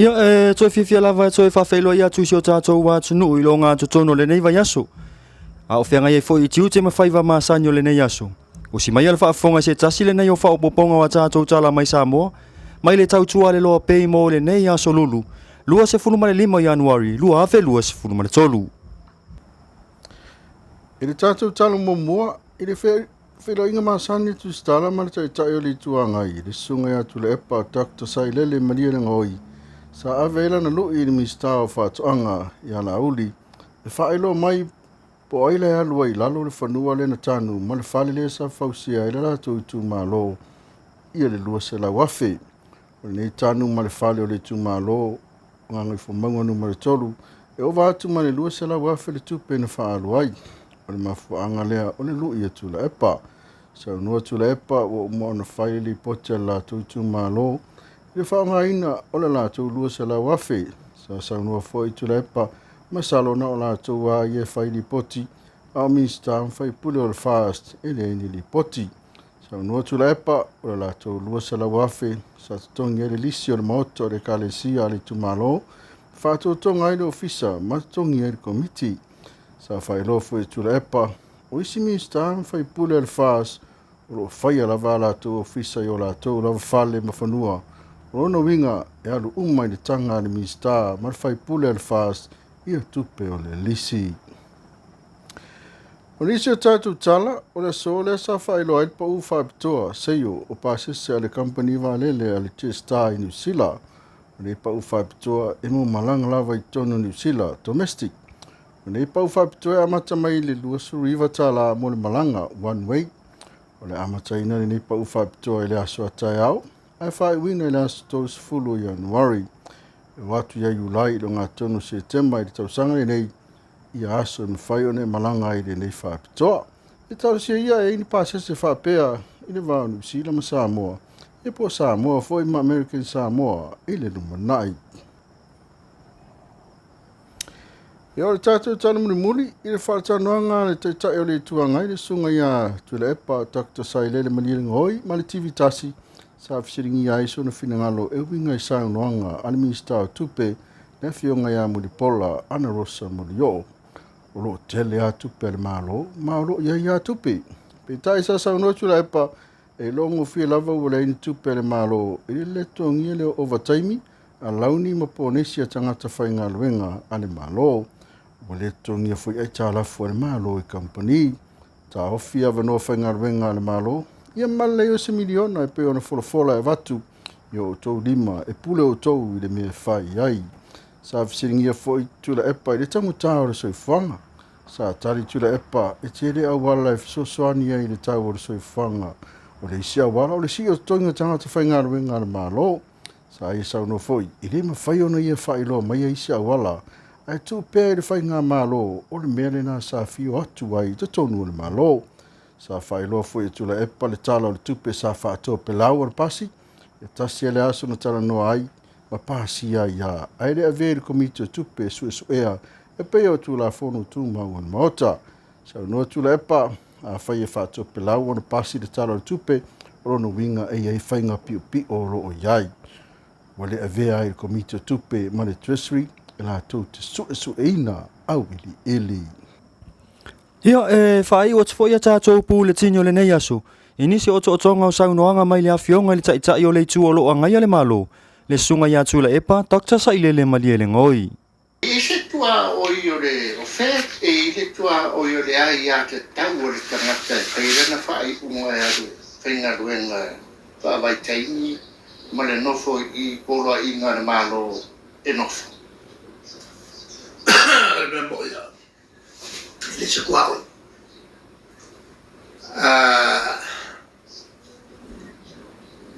Ia toi fifia lava toi fa felo ia tu sio tato wa tunu ilonga totono le nei va yaso. A o fenga ye foi tiu te mafai va masanyo le nei yaso. O si mai alfa fonga se tasi le nei o fa o poponga wa tato tala mai Samoa. Mai le tau tua le Loabay mo le nei yaso Lulu. Lua se funu male 5 Januari, lua ave lua se funu male tolu. Ele tato tala mo moa, ele felo inga masani tu stala ma le tai o le tuangai. Le sunga ya tu le epa takta sai lele malia le ngoi. Sa avela na lui ni mista o fatoanga ya la uli. E failo mai po aile ya luai lalo le fanua le na tanu ma le fale le sa fausia ila la tu malo ia le lua se la wafe. O le tanu ma le fale o le tu malo ngangai fo mangonu ma le tolu. E o vatu ma le lua se la wafe le tupe na faa luai. O le mafuanga lea o le lui tu la epa. Sa unua tu la epa o mo na fale li pocha la tu malo. Le whaonga ina o le lātou lua se la wafe, sa saunua fwoi tu lepa, masalo na o lātou wa ie whaili poti, a o mista whai pule o le fast, e le ini li poti. Saunua tu lepa o le lātou lua se la wafe, sa tutongi e le lisi o le maoto o le kalesia ali tu malo, whātou tonga i le ofisa, ma tutongi e le komiti. Sa whai lo fwoi tu lepa, o isi mista whai pule o le fast, o lo whai ala wa lātou ofisa i o lātou lava whale mawhanua, Rona winga e alu umai le tanga le mista marfai pule al fast ia tupe o le lisi. O lisi o tatu tala o le sole sa whaelo aid pa u whaipitoa seio o pasese ale company valele ale Chester i New Zealand. O le pa u whaipitoa e mo malanga lava i tono New Zealand domestic. O le pa u whaipitoa amata mai le luasu riva tala mo le malanga one way. O le amata ina le pa u whaipitoa le aso atai au. Ai whai wina i last tos fulu Januari. E watu ia Julai lo ngā tonu September i le tausanga i nei i aso na whai o ne malanga i le nei whaapitoa. E tau sia ia e ini pāsese whaapea i le vāo New Zealand ma Samoa. E po Samoa fo i ma American Samoa i le lumanai. E ora tātou tanu muli i le whaatanoanga le taitai o le tuangai le sunga ia tu le epa takta sai lele manile ngoi ma le TV tasi. Sa fisiringi ai so na finangalo e winga i sao noanga animista o tupe na fionga ia mulipola ana rosa mulio. O lo tele a tupe le malo, ma o lo ia tupe. Pe tai sa sao notu la epa e longo fia lava ua leini tupe le malo e le tongi le overtime a launi ma ponesi a tangata whainga luenga ane malo. O le tongi a fui ai tālafu le malo i company. Ta ofia vanoa whainga luenga ane malo. Ia male o se miliona e pe ona folofola e watu i o tau lima e pule o tau i le mea whai ai. Sa fisiringia foi tula epa i le tangu tāo le soifanga. Sa tari tula epa e tere au wala e fisosoani ai le tau o le soifanga. O le isi au wala o le si o toinga tangata whainga ruenga le malo. Sa ia sau no foi i le ma whai ona ia whai loa mai isi au wala. Ai tu pēr le whainga malo o le mea le nā sa fio atu ai te tonu le malo. Sa whaeloa fui e tula epa le tala o le tupe sa whaatoa pelau o le pasi. E tasi ele aso na tala noa ai, ma pasi ai ia. Aere a vere komite o tupe su ea, e peo tula fono tu mau an maota. Sa noa tula epa, a whai e whaatoa pelau o le pasi le tala o le tupe, rono winga e iei whainga pi o ro o iai. Wale a vere ai le komite o tupe ma le treasury, e la tau te su eina au ili. Ia whai o tfo ia tātou pū le tino le nei aso. Inisi o tonga o saunoanga mai le awhionga le taitai o le tu o lo angai le malo. Le sunga ia tula epa, takta sa ile le malie le ngoi. I se tua o i o le ofet, e i se tua o i o le ai a te tau o le tangata e peirana whai unga e aru, whainga ruenga whawai taini, ma le nofo i polo a inga le malo e nofo. Le moia. Le se kuao.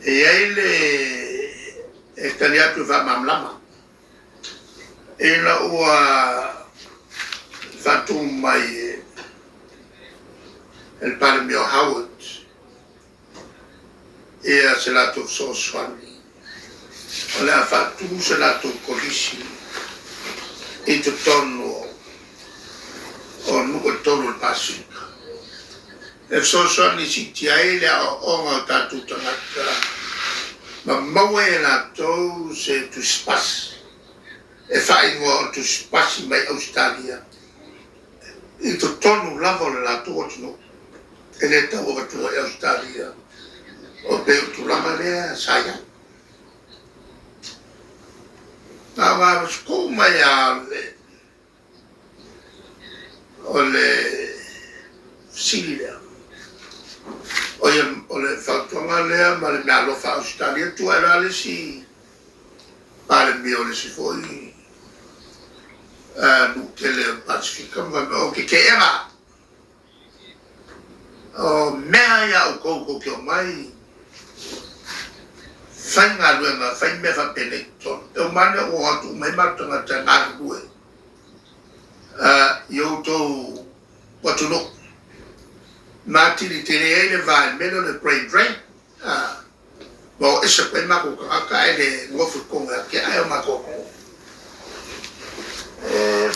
E ai le e taliatu va mamlama. E la ua fatu mai el padre mio Howard e a se lato soswani. O le a fatu se lato kolisi e te tono o nuko tolu il pasika. E soswani si tiai le o tatu tangata ma mawe la to se tu spas. e fai ngo tu spasi mai Australia I to tonu lava le la tu no e le tau o tu Australia o pe tu lama le saya na va sku mai o le Silia o le fattonga le ma le malo fa Australia tu era le si pare mio le si foi che le Pacifica ma o che era o mea ia o koko ki o mai fai ngā luenga fai me fa pene ton e o mane o atu mai matanga te ngā rue i o tau watu no Martini tere e le vai meno le brain drain ma o esa koe mako kaka e le ngofu konga ke ai o mako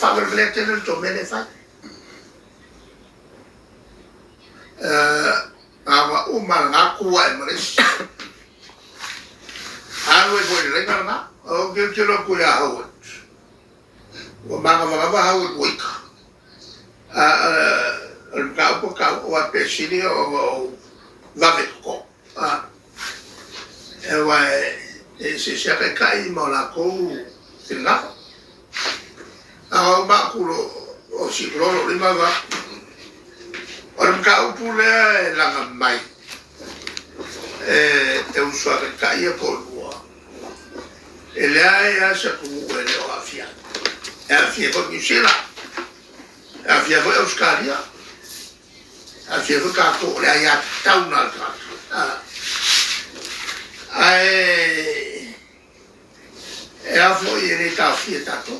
whakarelete le to mene fai awa umar ngā kua e maris awe koe le renga ngā o ke tiro koe a Howard o manga wangaba Howard Wika ka upo ka o a pesini o vaveko e wai e se siaka kai mo la kou tinga a o ma kulo o si kloro lima va o ka upo le langa mai e usua ka kai e kolua e le ai a sa kumu e le o afia e afia ko ni sila afia ko Australia afia ko ka ko le ai a tauna ka ai e a foi ele ka afia tato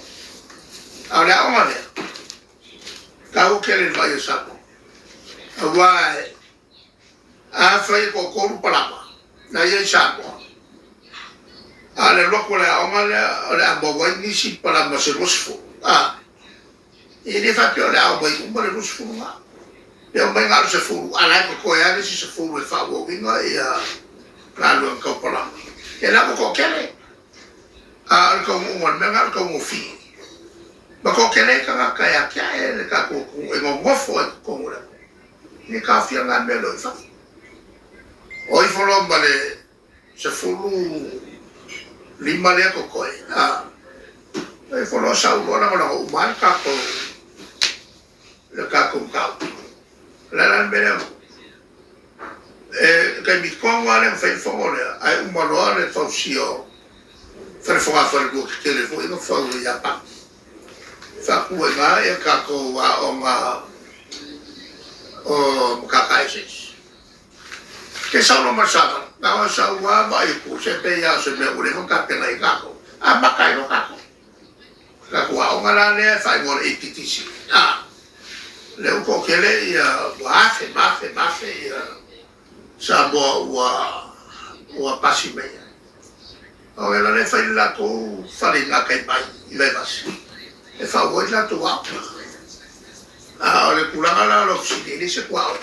ahora omale ka o que le vai sa vai a foi ko ko palama na ye sa ko ale loko le omale ole ambo vai ni si palama se rosfo ele fa più le ambo un po' rosfo ma e o mai ngalo se furu ala ko ya si se furu e fa wo vinga e Lalu engkau pulang. Ya nak kau kene. Engkau mau mendengar kau mau fi. Bakau kene kau kaya kaya le kau engkau mau fo kau mula. Ni kau fi ngan melo ifa. Oi follow bale se fulu lima le kau koi. Oi follow sau lora mana umar kau le kau kau. Lalan bela kai mi kongo ale fai fongole ai un malore fausio fai fonga fai go telefone no fa ya pa fa ku nga e ka ko wa o ma o ka kai ke sa no masaka na sa wa ba i ku se pe ya se me ule no ka pe na i ka ko a ba kai no ka ko wa o nga le fai mo e pitisi le ko kele ya wa fe ma ya Samoa ua pasi mai. O ela le fai la ko fari nga kai mai i le basi. E fa oi la tu wa. O le kulanga la lo sini se kwa.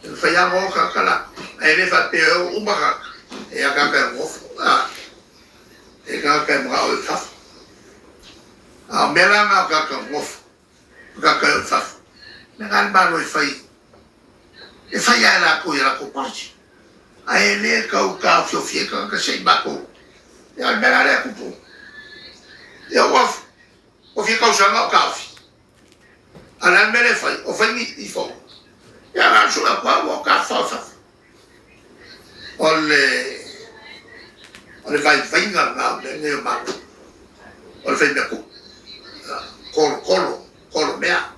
E fai a mo ka kala. E le fa pe o umaka. E a ka ka mo. E ka ka mo o fa. Mela nga ka mo. Ka ka fa. Ngan ba lo fai e fai ala ko ia ko pasi ai le ka ka fio ka sei bako ya bela le ku ya waf o fi ka usanga ka fi ala mele fai o fai ni i fo ya la sula kwa o ka fa ole fai nga ne ma ole fai me kolo mea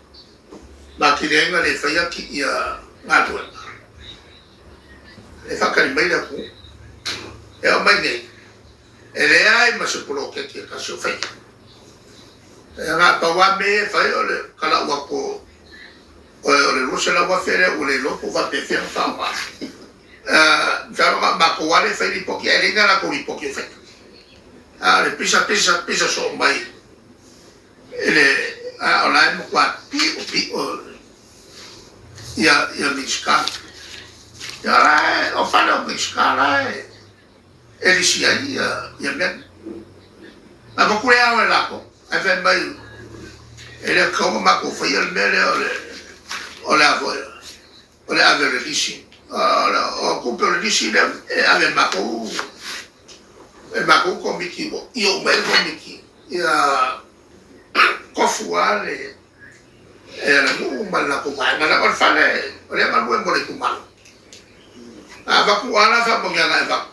ma ki le nga le fai ki ia ngatu e fakari mai la ku e o mai nei e le ai ma se polo ke ka so fai e nga pa wa me fai ole kala wa ko ole lo se la wa fere ole lo ko va pe fer fa pa ja ma ko wa le fai di pochi e nga la ko di pochi fai le pisa so mai ele ona mo qua pi ia miska ya la o fa no miska la e li sia ia men ma ku ya wa la ko ai fa mai ele ko ma ko fa yel mele o la vo o le ave release o ku pe release dem ave ma ko miki bo io me ko miki ya ko fuale era mu mala ko ma na ko fa le o le ma mo le ku ma ba ku ala fa mo ngana ba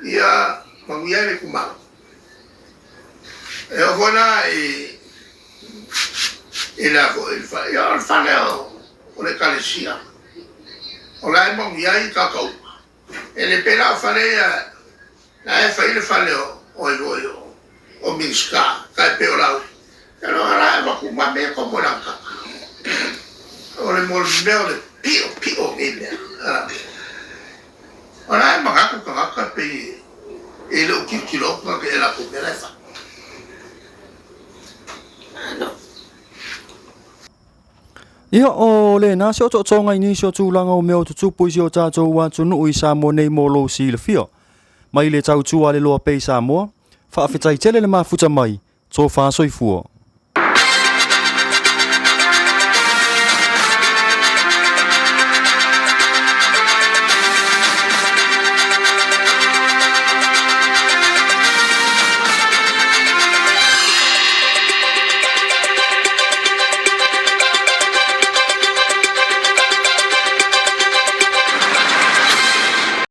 ya ma mu ya le ku ma e voilà e la il fa ya fa le o le kalesia o la mo ya I ka ko e le pela fa le la fa ile fa le o miska ka pe o la pero ahora va ku ma me como la ka o le mo le pio ele ahora ma ka pe e lo kilo ka ke la ku me la fa Ia o le na se o tonga ini se o tūlanga o meo tu tupu isi o tātou wa tunu ui Samoa nei mō lo si le fia. Mai le tau tua le Loabay Samoa, whaafetai tele le mafuta mai, tō whaasoi fua.